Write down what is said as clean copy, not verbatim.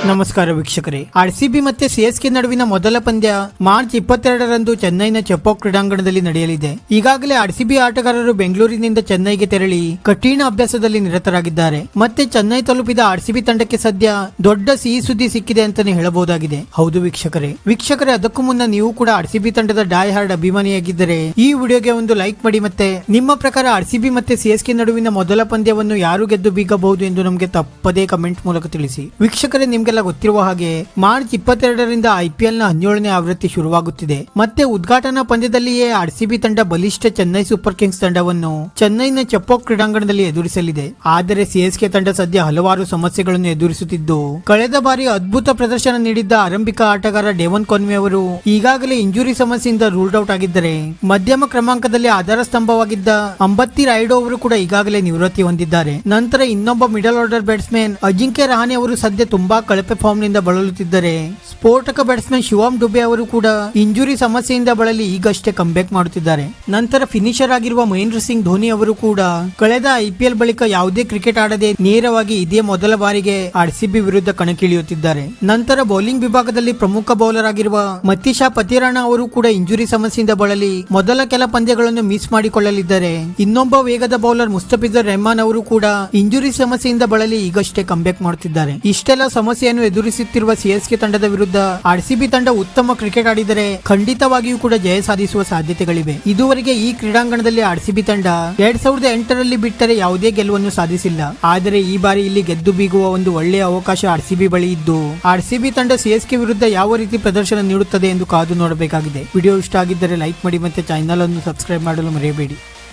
ನಮಸ್ಕಾರ ವೀಕ್ಷಕರೇ. ಆರ್ಸಿಬಿ ಮತ್ತೆ ಸಿಎಸ್ಕೆ ನಡುವಿನ ಮೊದಲ ಪಂದ್ಯ ಮಾರ್ಚ್ 22ರಂದು ಚೆನ್ನೈನ ಚೆಪೋಕ್ ಕ್ರೀಡಾಂಗಣದಲ್ಲಿ ನಡೆಯಲಿದೆ. ಈಗಾಗಲೇ ಆರ್ಸಿಬಿ ಆಟಗಾರರು ಬೆಂಗಳೂರಿನಿಂದ ಚೆನ್ನೈಗೆ ತೆರಳಿ ಕಠಿಣ ಅಭ್ಯಾಸದಲ್ಲಿ ನಿರತರಾಗಿದ್ದಾರೆ. ಮತ್ತೆ ಚೆನ್ನೈ ತಲುಪಿದ ಆರ್ಸಿಬಿ ತಂಡಕ್ಕೆ ಸದ್ಯ ದೊಡ್ಡ ಸಿಹಿ ಸುದ್ದಿ ಸಿಕ್ಕಿದೆ ಅಂತಾನೆ ಹೇಳಬಹುದಾಗಿದೆ. ಹೌದು ವೀಕ್ಷಕರೇ, ಅದಕ್ಕೂ ಮುನ್ನ ನೀವು ಕೂಡ ಆರ್ಸಿಬಿ ತಂಡದ ಡೈ ಹಾರ್ಡ್ ಅಭಿಮಾನಿಯಾಗಿದ್ದರೆ ಈ ವಿಡಿಯೋಗೆ ಒಂದು ಲೈಕ್ ಮಾಡಿ. ಮತ್ತೆ ನಿಮ್ಮ ಪ್ರಕಾರ ಆರ್ಸಿಬಿ ಮತ್ತೆ ಸಿಎಸ್ಕೆ ನಡುವಿನ ಮೊದಲ ಪಂದ್ಯವನ್ನು ಯಾರು ಗೆದ್ದು ಬೀಗಬಹುದು ಎಂದು ನಮಗೆ ತಪ್ಪದೇ ಕಮೆಂಟ್ ಮೂಲಕ ತಿಳಿಸಿ. ವೀಕ್ಷಕರೇ, ನಿಮ್ಗೆಲ್ಲ ಗೊತ್ತಿರುವ ಹಾಗೆ ಮಾರ್ಚ್ 22ರಿಂದ IPL ನ 17ನೇ ಆವೃತ್ತಿ ಶುರುವಾಗುತ್ತಿದೆ. ಮತ್ತೆ ಉದ್ಘಾಟನಾ ಪಂದ್ಯದಲ್ಲಿಯೇ ಆರ್ಸಿಬಿ ತಂಡ ಬಲಿಷ್ಠ ಚೆನ್ನೈ ಸೂಪರ್ ಕಿಂಗ್ಸ್ ತಂಡವನ್ನು ಚೆನ್ನೈನ ಚೆಪೋಕ್ ಕ್ರೀಡಾಂಗಣದಲ್ಲಿ ಎದುರಿಸಲಿದೆ. ಆದರೆ ಸಿಎಸ್ಕೆ ತಂಡ ಸದ್ಯ ಹಲವಾರು ಸಮಸ್ಯೆಗಳನ್ನು ಎದುರಿಸುತ್ತಿದ್ದು, ಕಳೆದ ಬಾರಿ ಅದ್ಭುತ ಪ್ರದರ್ಶನ ನೀಡಿದ್ದ ಆರಂಭಿಕ ಆಟಗಾರ ಡೆವನ್ ಕಾನ್ವೆ ಅವರು ಈಗಾಗಲೇ ಇಂಜುರಿ ಸಮಸ್ಯೆಯಿಂದ ರೂಲ್ಡ್ ಔಟ್ ಆಗಿದ್ದರೆ, ಮಧ್ಯಮ ಕ್ರಮಾಂಕದಲ್ಲಿ ಆಧಾರ ಸ್ತಂಭವಾಗಿದ್ದ ಅಂಬತ್ತಿ ರಾಯುಡು ಅವರು ಕೂಡ ಈಗಾಗಲೇ ನಿವೃತ್ತಿ ಹೊಂದಿದ್ದಾರೆ. ನಂತರ ಇನ್ನೊಬ್ಬ middle order batsman Ajinkya Rahane ಅವರು ಸದ್ಯ ತುಂಬಾ ಕಳಪೆ ಫಾರ್ಮ್ ನಿಂದ ಬಳಲುತ್ತಿದ್ದರೆ, ಸ್ಫೋಟಕ ಬ್ಯಾಟ್ಸ್ಮನ್ ಶಿವಮ್ ಡುಬೆ ಅವರು ಕೂಡ ಇಂಜುರಿ ಸಮಸ್ಯೆಯಿಂದ ಬಳಲಿ ಈಗಷ್ಟೇ ಕಂಬ್ಯಾಕ್ ಮಾಡುತ್ತಿದ್ದಾರೆ. ನಂತರ ಫಿನಿಶರ್ ಆಗಿರುವ ಮಹೇಂದ್ರ ಸಿಂಗ್ ಧೋನಿ ಅವರು ಕೂಡ ಕಳೆದ IPL ಬಳಿಕ ಯಾವುದೇ ಕ್ರಿಕೆಟ್ ಆಡದೆ ನೇರವಾಗಿ ಇದೇ ಮೊದಲ ಬಾರಿಗೆ ಆರ್ಸಿಬಿ ವಿರುದ್ಧ ಕಣಕ್ಕಿಳಿಯುತ್ತಿದ್ದಾರೆ. ನಂತರ ಬೌಲಿಂಗ್ ವಿಭಾಗದಲ್ಲಿ ಪ್ರಮುಖ ಬೌಲರ್ ಆಗಿರುವ ಮತೀಶಾ ಪತಿರಾಣ ಅವರು ಕೂಡ ಇಂಜುರಿ ಸಮಸ್ಯೆಯಿಂದ ಬಳಲಿ ಮೊದಲ ಕೆಲ ಪಂದ್ಯಗಳನ್ನು ಮಿಸ್ ಮಾಡಿಕೊಳ್ಳಲಿದ್ದಾರೆ. ಇನ್ನೊಬ್ಬ ವೇಗದ ಬೌಲರ್ ಮುಸ್ತಫಿಜುರ್ ರೆಹಮಾನ್ ಅವರು ಕೂಡ ಇಂಜುರಿ ಸಮಸ್ಯೆಯಿಂದ ಬಳಲಿ ಈಗಷ್ಟೇ ಕಂಬ್ಯಾಕ್ ಮಾಡುತ್ತಿದ್ದಾರೆ. ಇಷ್ಟೆಲ್ಲ ಸಮಸ್ಯೆಯನ್ನು ಎದುರಿಸುತ್ತಿರುವ ಸಿಎಸ್ಕೆ ತಂಡದ ವಿರುದ್ಧ ಆರ್ಸಿಬಿ ತಂಡ ಉತ್ತಮ ಕ್ರಿಕೆಟ್ ಆಡಿದರೆ ಖಂಡಿತವಾಗಿಯೂ ಕೂಡ ಜಯ ಸಾಧಿಸುವ ಸಾಧ್ಯತೆಗಳಿವೆ. ಇದುವರೆಗೆ ಈ ಕ್ರೀಡಾಂಗಣದಲ್ಲಿ ಆರ್ಸಿಬಿ ತಂಡ 2008ರಲ್ಲಿ ಬಿಟ್ಟರೆ ಯಾವುದೇ ಗೆಲುವನ್ನು ಸಾಧಿಸಿಲ್ಲ. ಆದರೆ ಈ ಬಾರಿ ಇಲ್ಲಿ ಗೆದ್ದು ಬೀಗುವ ಒಂದು ಒಳ್ಳೆಯ ಅವಕಾಶ ಆರ್ಸಿಬಿ ಬಳಿ ಇದ್ದು, ಆರ್ಸಿಬಿ ತಂಡ ಸಿಎಸ್ಕೆ ವಿರುದ್ಧ ಯಾವ ರೀತಿ ಪ್ರದರ್ಶನ ನೀಡುತ್ತದೆ ಎಂದು ಕಾದು ನೋಡಬೇಕಾಗಿದೆ. ವಿಡಿಯೋ ಇಷ್ಟ ಆಗಿದ್ದರೆ ಲೈಕ್ ಮಾಡಿ ಮತ್ತೆ ಚಾನೆಲ್ ಅನ್ನು ಸಬ್ಸ್ಕ್ರೈಬ್ ಮಾಡಲು ಮರೆಯಬೇಡಿ.